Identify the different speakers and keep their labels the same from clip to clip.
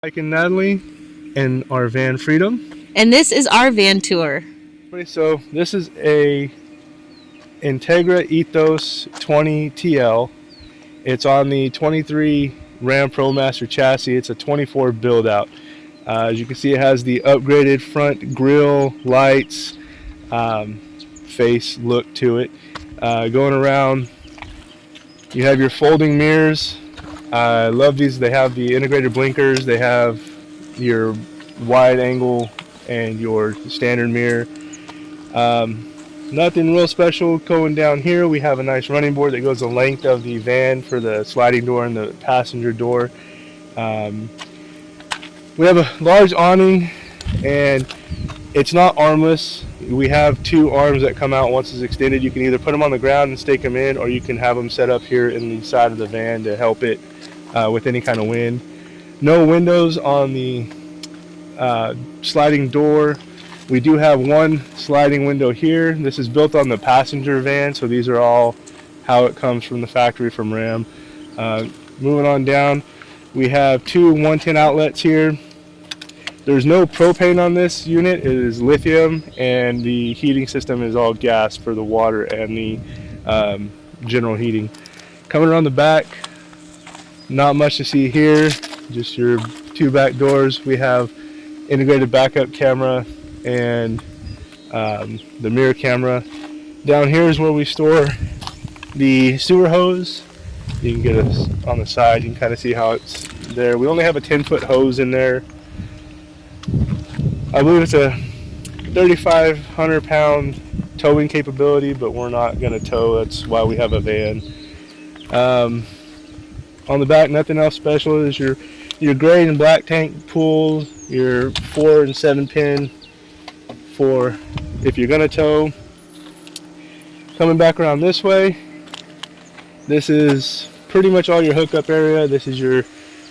Speaker 1: Mike and Natalie in our van Freedom.
Speaker 2: And this is our van tour.
Speaker 1: So this is a Entegra Ethos 20 TL. It's on the 23 Ram ProMaster chassis. It's a 24 build out. As you can see, it has the upgraded front grille, lights, face look to it. Going around, you have your folding mirrors. I love these. They have the integrated blinkers. They have your wide angle and your standard mirror. Nothing real special going down here. We have a nice running board that goes the length of the van for the sliding door and the passenger door. We have a large awning, and it's not armless. We have two arms that come out once it's extended. You can either put them on the ground and stake them in, or you can have them set up here in the side of the van to help it with any kind of wind. No windows on the sliding door. We do have one sliding window here. This is built on the passenger van, so these are all how it comes from the factory from Ram. Moving on down, we have two 110 outlets here. There's no propane on this unit. It is lithium, and the heating system is all gas for the water and the general heating. Coming around the back, not much to see here, just your two back doors. We have integrated backup camera and the mirror camera. Down here is where we store the sewer hose. You can get it on the side. You can kind of see how it's there. We only have a 10-foot hose in there. I believe it's a 3,500 pound towing capability, but we're not going to tow. That's why we have a van. On the back, nothing else special. Is your gray and black tank pulls, your 4 and 7 pin for if you're going to tow. Coming back around this way, this is pretty much all your hookup area. This is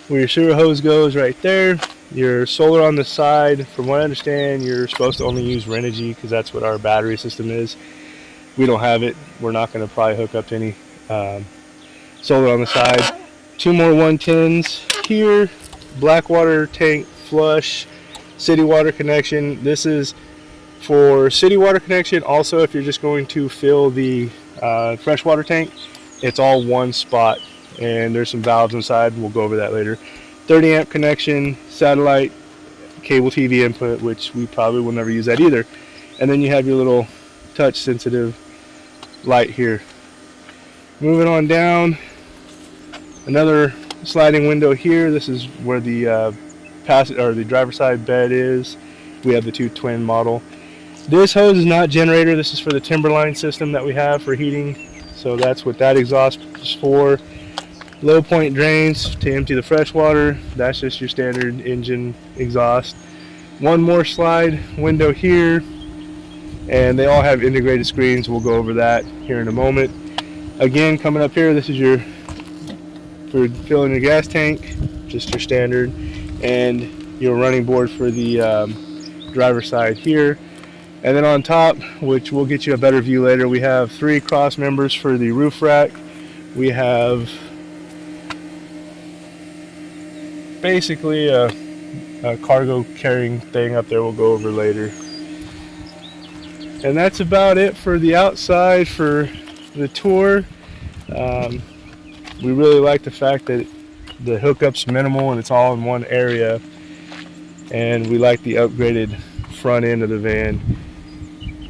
Speaker 1: where your sewer hose goes right there. Your solar on the side, from what I understand, you're supposed to only use Renogy because that's what our battery system is. We don't have it. We're not going to probably hook up to any solar on the side. Two more 110s here. Blackwater tank flush, city water connection. This is for city water connection. Also, if you're just going to fill the freshwater tank, it's all one spot, and there's some valves inside. We'll go over that later. 30 amp connection, satellite, cable TV input, which we probably will never use that either. And then you have your little touch sensitive light here. Moving on down, another sliding window here. This is where the the driver's side bed is. We have the two twin model. This hose is not generator. This is for the Timberline system that we have for heating. So that's what that exhaust is for. Low point drains to empty the fresh water. That's just your standard engine exhaust. One more slide window here, and they all have integrated screens. We'll go over that here in a moment. Again, coming up here, this is for filling your gas tank, just your standard, and your running board for the driver's side here. And then on top, which we'll get you a better view later, we have 3 cross members for the roof rack. We have basically a cargo carrying thing up there we'll go over later. And that's about it for the outside for the tour. We really like the fact that the hookup's minimal and it's all in one area, and we like the upgraded front end of the van.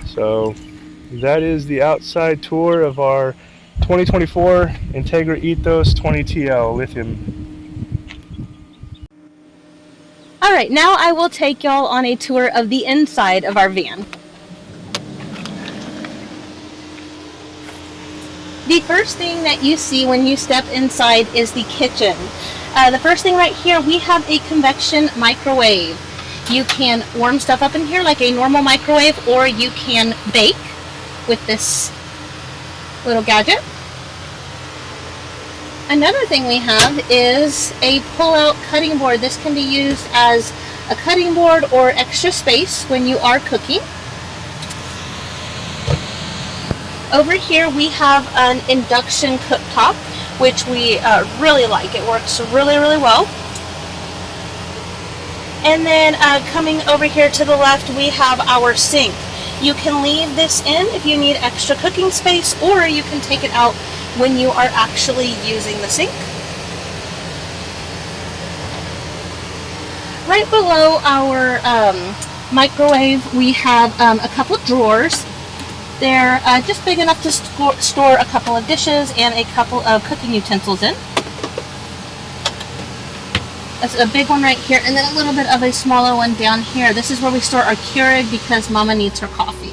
Speaker 1: So that is the outside tour of our 2024 Entegra Ethos 20 TL lithium.
Speaker 2: Alright, now I will take y'all on a tour of the inside of our van. The first thing that you see when you step inside is the kitchen. The first thing right here, we have a convection microwave. You can warm stuff up in here like a normal microwave, or you can bake with this little gadget. Another thing we have is a pull-out cutting board. This can be used as a cutting board or extra space when you are cooking. Over here we have an induction cooktop, which we really like. It works really, really well. And then coming over here to the left, we have our sink. You can leave this in if you need extra cooking space, or you can take it out when you are actually using the sink. Right below our microwave, we have a couple of drawers. They're just big enough to store a couple of dishes and a couple of cooking utensils in. That's a big one right here, and then a little bit of a smaller one down here. This is where we store our Keurig because Mama needs her coffee.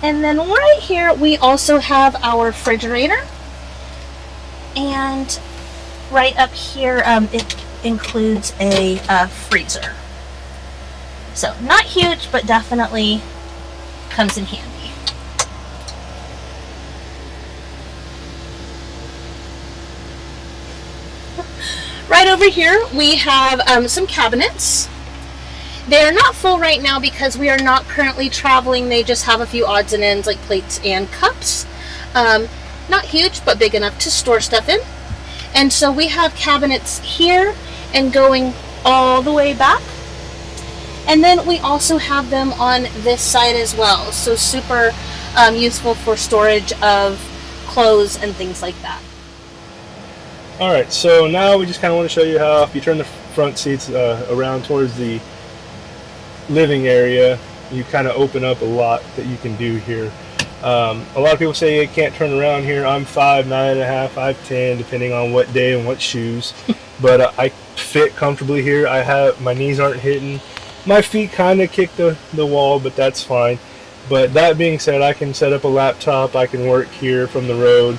Speaker 2: And then right here we also have our refrigerator, and right up here it includes a freezer. So not huge, but definitely comes in handy. Right over here we have some cabinets. They are not full right now because we are not currently traveling. They just have a few odds and ends like plates and cups. Not huge, but big enough to store stuff in. And so we have cabinets here and going all the way back. And then we also have them on this side as well. So super useful for storage of clothes and things like that.
Speaker 1: Alright, so now we just kind of want to show you how if you turn the front seats around towards the living area, you kind of open up a lot that you can do here. A lot of people say you can't turn around here. I'm 5'9.5", 5'10", depending on what day and what shoes. But I fit comfortably here. My knees aren't hitting. My feet kind of kick the wall, but that's fine. But that being said, I can set up a laptop. I can work here from the road.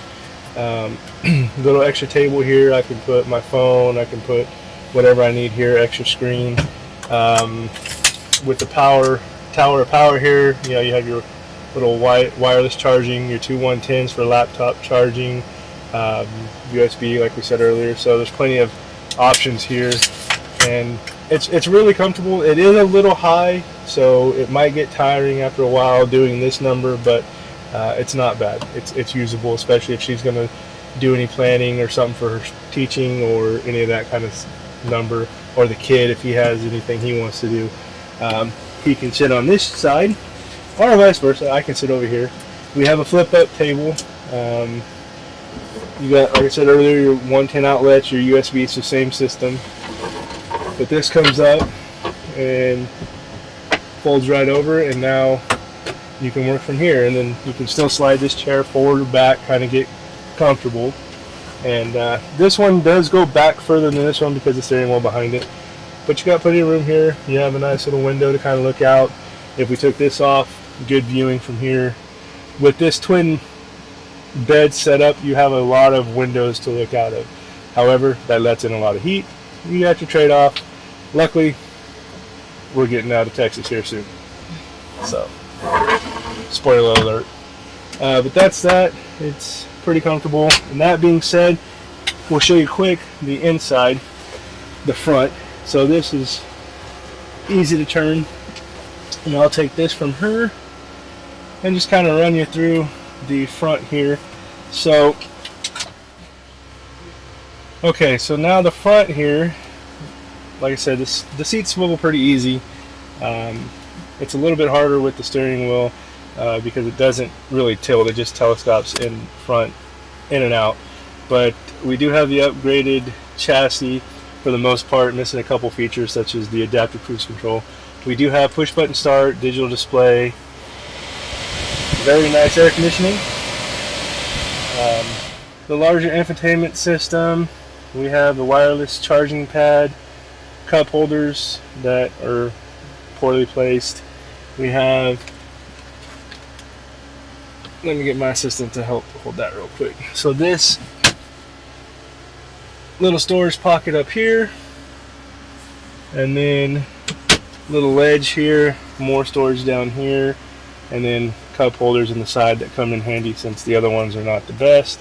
Speaker 1: Little extra table here. I can put my phone. I can put whatever I need here. Extra screen. With the tower of power here, you know, you have your little wireless charging, your two 110s for laptop charging, USB like we said earlier. So there's plenty of options here, and it's really comfortable. It is a little high, so it might get tiring after a while doing this number, but it's not bad. It's usable, especially if she's going to do any planning or something for her teaching or any of that kind of number, or the kid if he has anything he wants to do. He can sit on this side, or vice versa. I can sit over here. We have a flip-up table. You got, like I said earlier, your 110 outlets, your USB. It's the same system, but this comes up and folds right over, and now you can work from here. And then you can still slide this chair forward or back, kind of get comfortable. And this one does go back further than this one because the steering wheel behind it. But you got plenty of room here. You have a nice little window to kind of look out. If we took this off, good viewing from here. With this twin bed setup, you have a lot of windows to look out of. However, that lets in a lot of heat. You have to trade off. Luckily, we're getting out of Texas here soon. So, spoiler alert. But that's that. It's pretty comfortable. And that being said, we'll show you quick the inside, the front. So this is easy to turn, and I'll take this from her and just kind of run you through the front here. So okay, so now the front here, like I said, the seats swivel pretty easy. It's a little bit harder with the steering wheel because it doesn't really tilt, it just telescopes in front, in and out. But we do have the upgraded chassis for the most part, missing a couple features such as the adaptive cruise control. We do have push button start, digital display, very nice air conditioning. The larger infotainment system, we have the wireless charging pad, cup holders that are poorly placed. We have, let me get my assistant to help hold that real quick. So this little storage pocket up here, and then little ledge here, more storage down here, and then cup holders on the side that come in handy since the other ones are not the best.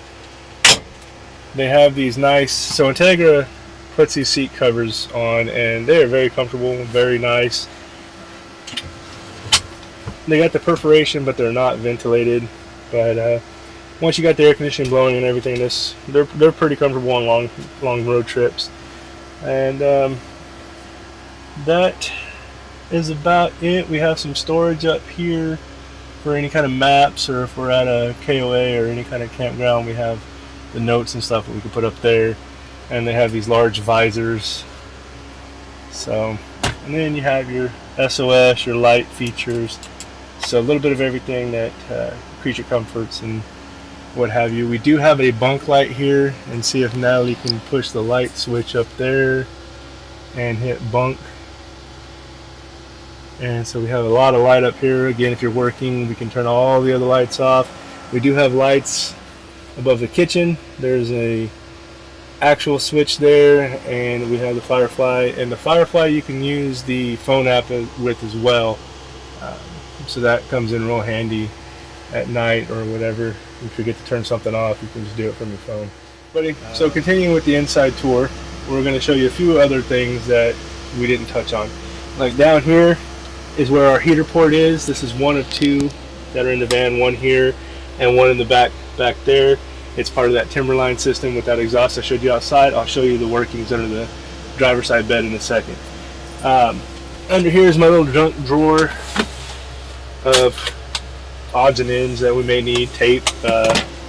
Speaker 1: They have these nice, so Entegra puts these seat covers on, and they are very comfortable, very nice. They got the perforation, but they're not ventilated. But once you got the air conditioning blowing and everything, they're pretty comfortable on long road trips. And that is about it. We have some storage up here for any kind of maps, or if we're at a KOA or any kind of campground, we have the notes and stuff that we can put up there. And they have these large visors. So, and then you have your SOS, your light features. So a little bit of everything that creature comforts and what have you. We do have a bunk light here, and see if Natalie can push the light switch up there and hit bunk. And so we have a lot of light up here. Again, if you're working, we can turn all the other lights off. We do have lights above the kitchen. There's a actual switch there, and we have the Firefly, and the Firefly you can use the phone app with as well, so that comes in real handy at night or whatever. If you forget to turn something off, you can just do it from your phone. So continuing with the inside tour, we're going to show you a few other things that we didn't touch on. Like down here is where our heater port is. This is one of two that are in the van, one here and one in the back there. It's part of that Timberline system with that exhaust I showed you outside. I'll show you the workings under the driver's side bed in a second. Under here is my little junk drawer of odds and ends that we may need. Tape,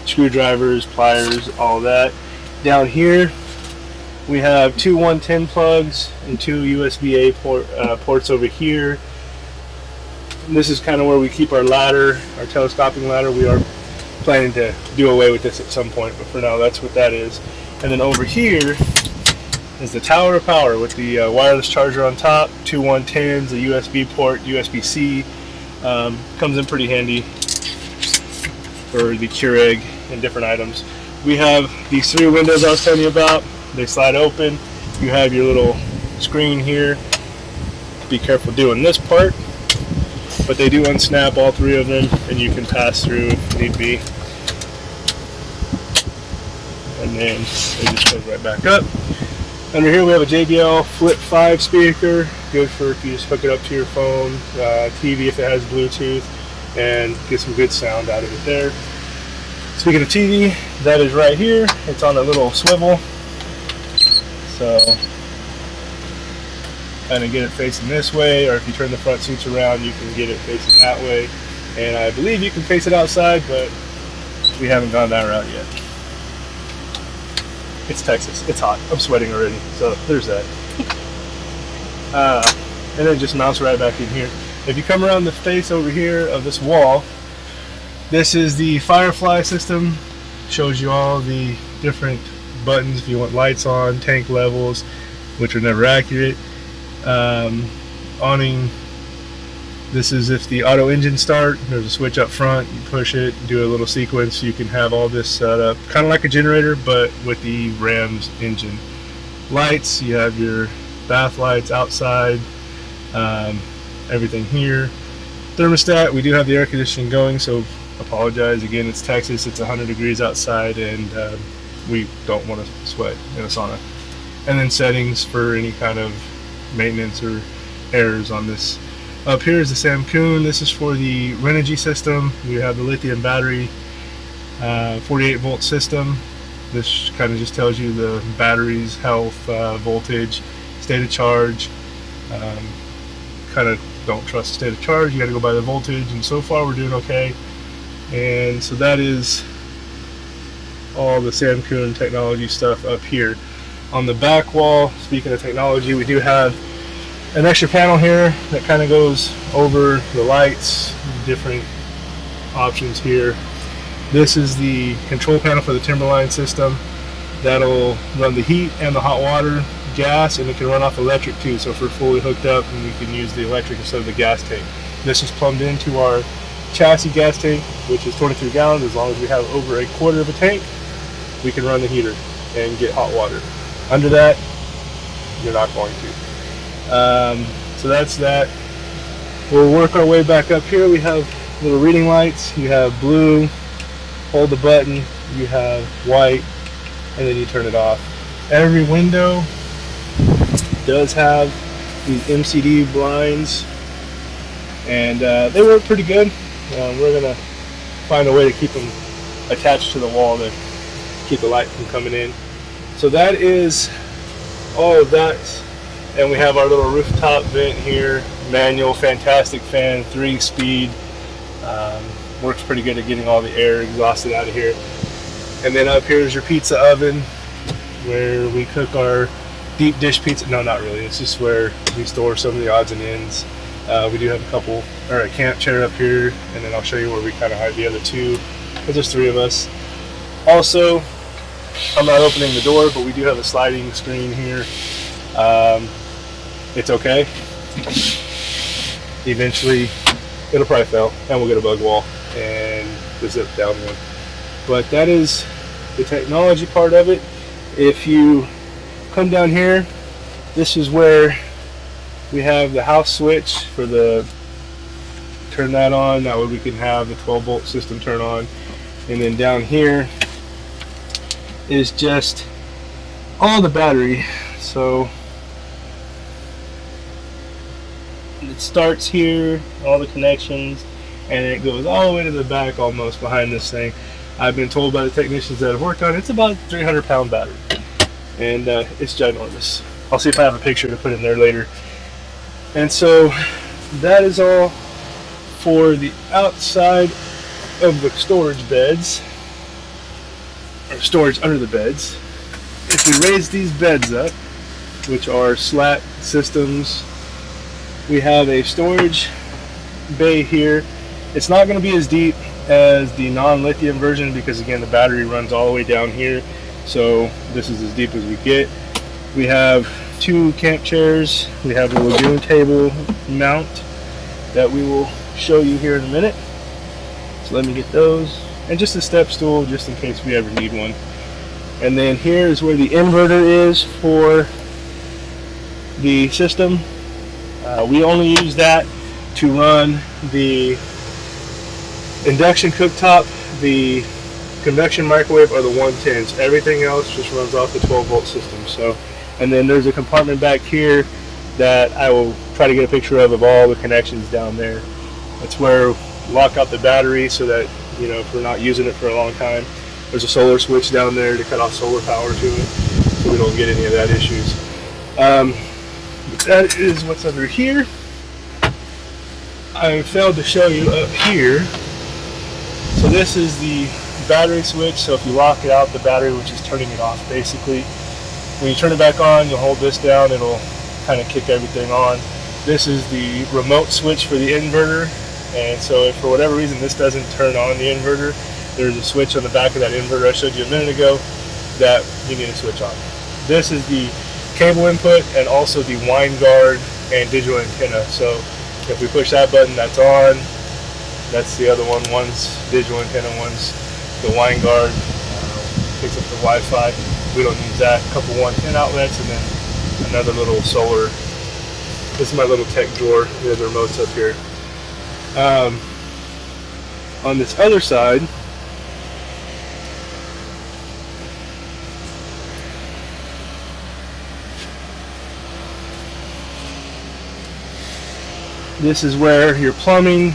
Speaker 1: screwdrivers, pliers, all that. Down here we have two 110 plugs and two USB-A ports over here. And this is kind of where we keep our ladder, our telescoping ladder. We are planning to do away with this at some point, but for now that's what that is. And then over here is the tower of power with the wireless charger on top, two 110s, a USB port, USB-C. Comes in pretty handy for the Keurig and different items. We have these three windows I was telling you about. They slide open. You have your little screen here. Be careful doing this part, but they do unsnap, all three of them, and you can pass through if need be. And then it just goes right back up. Under here we have a JBL Flip 5 speaker, good for if you just hook it up to your phone, TV if it has Bluetooth, and get some good sound out of it there. Speaking of TV, that is right here. It's on a little swivel, so kind of get it facing this way, or if you turn the front seats around, you can get it facing that way. And I believe you can face it outside, but we haven't gone that route yet. It's Texas. It's hot. I'm sweating already. So there's that. And then just mounts right back in here. If you come around the face over here of this wall, this is the Firefly system. Shows you all the different buttons if you want lights on, tank levels, which are never accurate. Awning. This is if the auto engine start. There's a switch up front. You push it, do a little sequence. You can have all this set up, kind of like a generator, but with the Ram's engine. Lights. You have your bath lights outside. Everything here. Thermostat. We do have the air conditioning going, so apologize again. It's Texas. It's 100 degrees outside, and we don't want to sweat in a sauna. And then settings for any kind of maintenance or errors on this. Up here is the Sam Coon. This is for the Renogy system. We have the lithium battery, 48 volt system. This kind of just tells you the battery's health, voltage, state of charge. Kind of don't trust the state of charge. You got to go by the voltage, and so far we're doing okay. And so that is all the Sam Coon technology stuff up here. On the back wall, speaking of technology, we do have an extra panel here that kind of goes over the lights, different options here. This is the control panel for the Timberline system. That'll run the heat and the hot water, gas, and it can run off electric too. So if we're fully hooked up, and we can use the electric instead of the gas tank. This is plumbed into our chassis gas tank, which is 23 gallons. As long as we have over a quarter of a tank, we can run the heater and get hot water. Under that, you're not going to. So that's that. We'll work our way back up here. We have little reading lights. You have blue, hold the button. You have white, and then you turn it off. Every window does have these MCD blinds, and they work pretty good. We're gonna find a way to keep them attached to the wall to keep the light from coming in. So that is all of that And we have our little rooftop vent here, manual, fantastic fan, 3-speed. Works pretty good at getting all the air exhausted out of here. And then up here is your pizza oven, where we cook our deep dish pizza. No, not really. It's just where we store some of the odds and ends. We do have a camp chair up here, and then I'll show you where we kind of hide the other two, because there's 3 of us. Also, I'm not opening the door, but we do have a sliding screen here. It's okay. Eventually, it'll probably fail, and we'll get a bug wall and the zip down one. But that is the technology part of it. If you come down here, this is where we have the house switch for the turn that on. That way we can have the 12-volt system turn on. And then down here is just all the battery. So it starts here, all the connections, and it goes all the way to the back almost behind this thing. I've been told by the technicians that have worked on it, it's about a 300-pound battery, and it's ginormous. I'll see if I have a picture to put in there later. And so that is all for the outside of the storage beds, or storage under the beds. If we raise these beds up, which are slat systems, we have a storage bay here. It's not going to be as deep as the non-lithium version because, again, the battery runs all the way down here. So this is as deep as we get. We have 2 camp chairs. We have a lagoon table mount that we will show you here in a minute. So let me get those. And just a step stool just in case we ever need one. And then here is where the inverter is for the system. We only use that to run the induction cooktop, the convection microwave, or the 110s. Everything else just runs off the 12-volt system. So, and then there's a compartment back here that I will try to get a picture of all the connections down there. That's where we lock out the battery so that, you know, if we're not using it for a long time. There's a solar switch down there to cut off solar power to it, so we don't get any of that issues. That is what's under here. I failed to show you up here. So this is the battery switch. So if you lock it out, the battery, which is turning it off basically. When you turn it back on, you'll hold this down, it'll kind of kick everything on. This is the remote switch for the inverter. And so if for whatever reason this doesn't turn on the inverter, there's a switch on the back of that inverter I showed you a minute ago that you need to switch on. This is the cable input and also the wind guard and digital antenna. So if we push that button, that's on. That's the other one. One's digital antenna, one's the wind guard. Picks up the Wi-Fi. We don't use that. A couple 110 outlets and then another little solar. This is my little tech drawer. There's the remotes up here. On this other side, this is where your plumbing,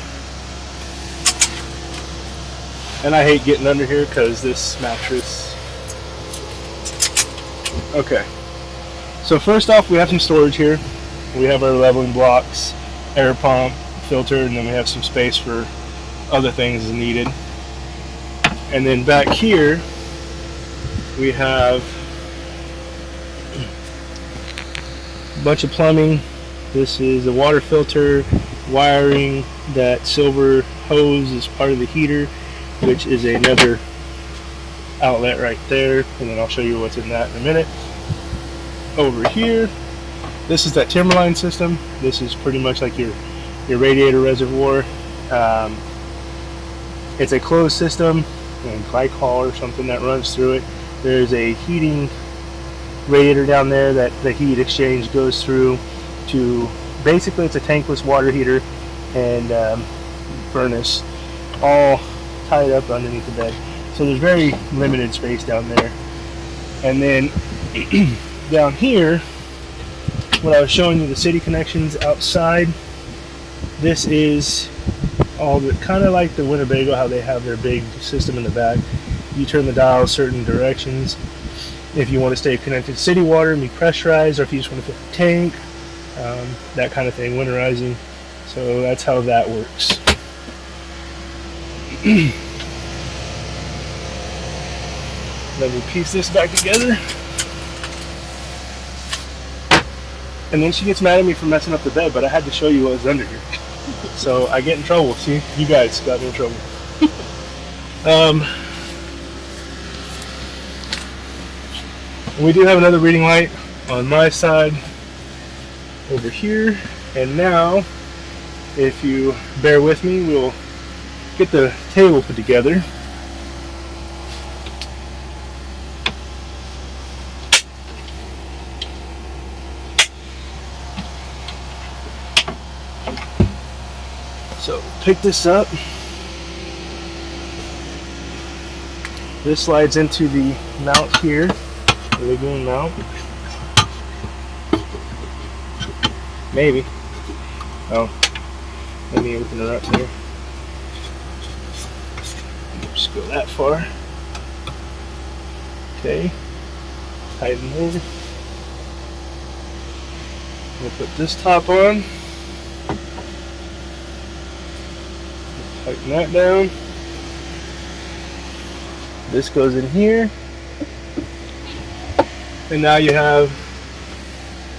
Speaker 1: and I hate getting under here because this mattress. Okay, so first off we have some storage here. We have our leveling blocks, air pump, filter, and then we have some space for other things as needed. And then back here we have a bunch of plumbing. This is a water filter, wiring, that silver hose is part of the heater, which is another outlet right there, and then I'll show you what's in that in a minute. Over here, this is that Timberline system. This is pretty much like your radiator reservoir. It's a closed system, and glycol or something that runs through it. There's a heating radiator down there that the heat exchange goes through to, basically it's a tankless water heater and furnace all tied up underneath the bed. So there's very limited space down there. And then down here, when I was showing you the city connections outside, this is all the kind of like the Winnebago, how they have their big system in the back. You turn the dial certain directions. if you want to stay connected to city water and be pressurized, or if you just want to fill the tank, that kind of thing, winterizing. So that's how that works. Let me piece this back together. And then she gets mad at me for messing up the bed, but I had to show you what was under here. So I get in trouble. See, you guys got me in trouble. We do have another reading light on my side over here. And now, if you bear with me, we'll get the table put together. So pick this up. This slides into the mount here, the lagoon mount. Maybe. Oh, maybe we can interrupt here. Just go that far. Okay. Tighten over. We'll put this top on. Tighten that down. This goes in here. And now you have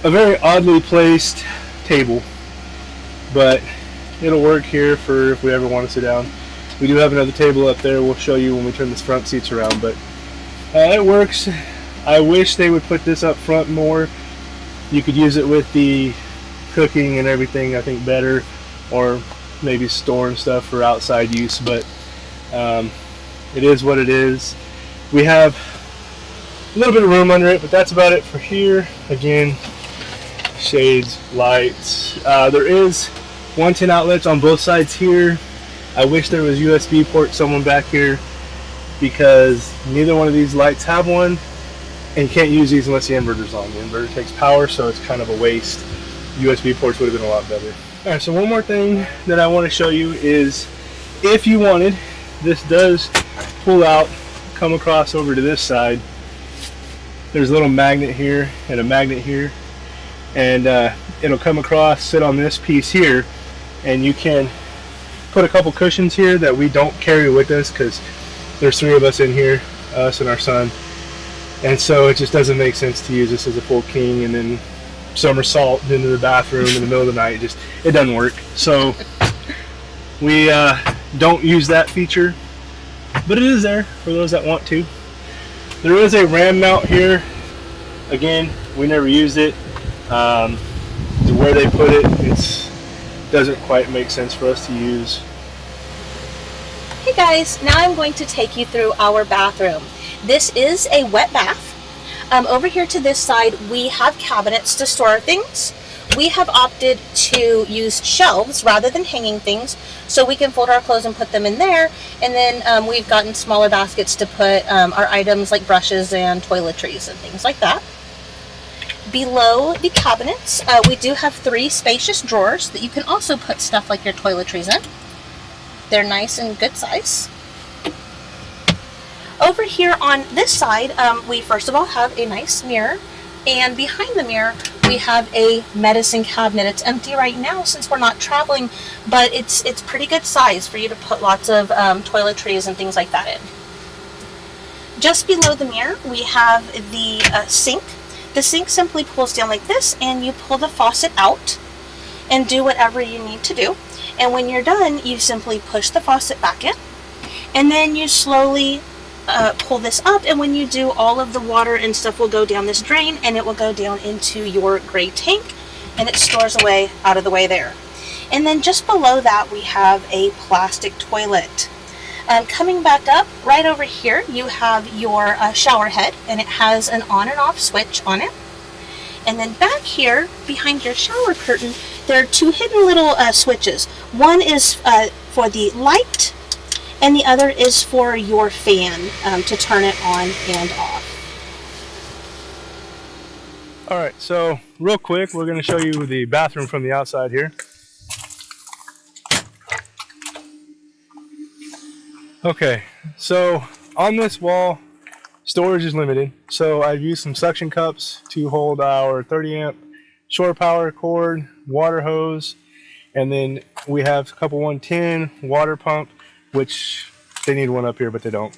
Speaker 1: a very oddly placed table, but it'll work here for if we ever want to sit down. We do have another table up there. We'll show you when we turn the front seats around, but it works. I wish they would put this up front more. You could use it with the cooking and everything, I think, better, or maybe storing stuff for outside use, but it is what it is. We have a little bit of room under it, but that's about it for here. Again, shades, lights. There is 110 outlets on both sides here. I wish there was USB port someone back here, because neither one of these lights have one, and you can't use these unless the inverter's on. The inverter takes power, so it's kind of a waste. USB ports would have been a lot better. Alright, so one more thing that I want to show you is, if you wanted, this does pull out, come across over to this side. There's a little magnet here and a magnet here, and it'll come across, sit on this piece here, and you can put a couple cushions here that we don't carry with us because there's 3 of us in here, us and our son, and so it just doesn't make sense to use this as a full king and then somersault into the bathroom in the middle of the night. It doesn't work. So we don't use that feature, but it is there for those that want to. There is a ram mount here. Again, we never used it. Where they put it, it doesn't quite make sense for us to use.
Speaker 2: Hey guys, now I'm going to take you through our bathroom. This is a wet bath. Over here to this side, we have cabinets to store things. We have opted to use shelves rather than hanging things, so we can fold our clothes and put them in there. And then we've gotten smaller baskets to put our items like brushes and toiletries and things like that. Below the cabinets, we do have 3 spacious drawers that you can also put stuff like your toiletries in. They're nice and good size. Over here on this side, we first of all have a nice mirror, and behind the mirror we have a medicine cabinet. It's empty right now since we're not traveling, but it's pretty good size for you to put lots of toiletries and things like that in. Just below the mirror we have the sink. The sink simply pulls down like this, and you pull the faucet out and do whatever you need to do. And when you're done, you simply push the faucet back in, and then you slowly pull this up, and when you do, all of the water and stuff will go down this drain, and it will go down into your gray tank, and it stores away out of the way there. And then just below that we have a plastic toilet. Coming back up, right over here you have your shower head, and it has an on and off switch on it. And then back here behind your shower curtain there are 2 hidden little switches. One is for the light, and the other is for your fan to turn it on and off.
Speaker 1: Alright, so real quick, we're going to show you the bathroom from the outside here. Okay, so on this wall, storage is limited. So I've used some suction cups to hold our 30 amp shore power cord, water hose, and then we have a couple 110 water pump, which they need one up here, but they don't.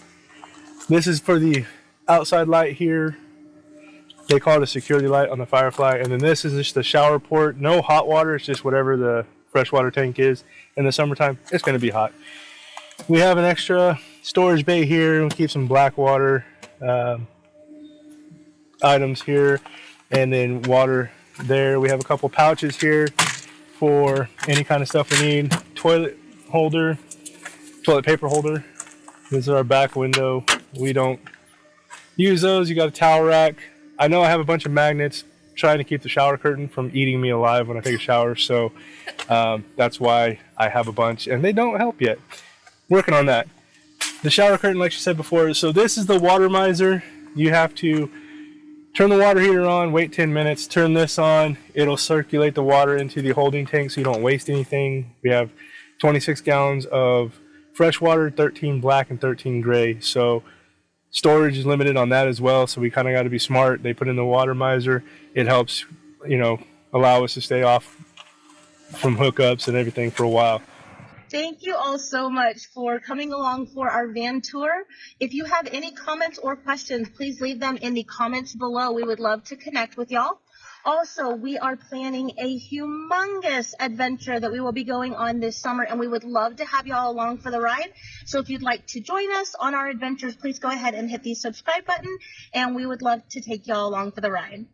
Speaker 1: This is for the outside light here. They call it a security light on the Firefly. And then this is just the shower port. No hot water. It's just whatever the freshwater tank is. In the summertime, it's going to be hot. We have an extra storage bay here. We keep some black water items here. And then water there. We have a couple pouches here for any kind of stuff we need. Toilet paper holder. This is our back window. We don't use those. You got a towel rack. I know I have a bunch of magnets trying to keep the shower curtain from eating me alive when I take a shower, so that's why I have a bunch, and they don't help yet. Working on that. The shower curtain, like you said before, so this is the water miser. You have to turn the water heater on, wait 10 minutes, turn this on. It'll circulate the water into the holding tank so you don't waste anything. We have 26 gallons of fresh water, 13 black and 13 gray, so storage is limited on that as well, so we kind of got to be smart. They put in the water miser. It helps, allow us to stay off from hookups and everything for a while.
Speaker 2: Thank you all so much for coming along for our van tour. If you have any comments or questions, please leave them in the comments below. We would love to connect with y'all. Also, we are planning a humongous adventure that we will be going on this summer, and we would love to have y'all along for the ride. So if you'd like to join us on our adventures, please go ahead and hit the subscribe button, and we would love to take y'all along for the ride.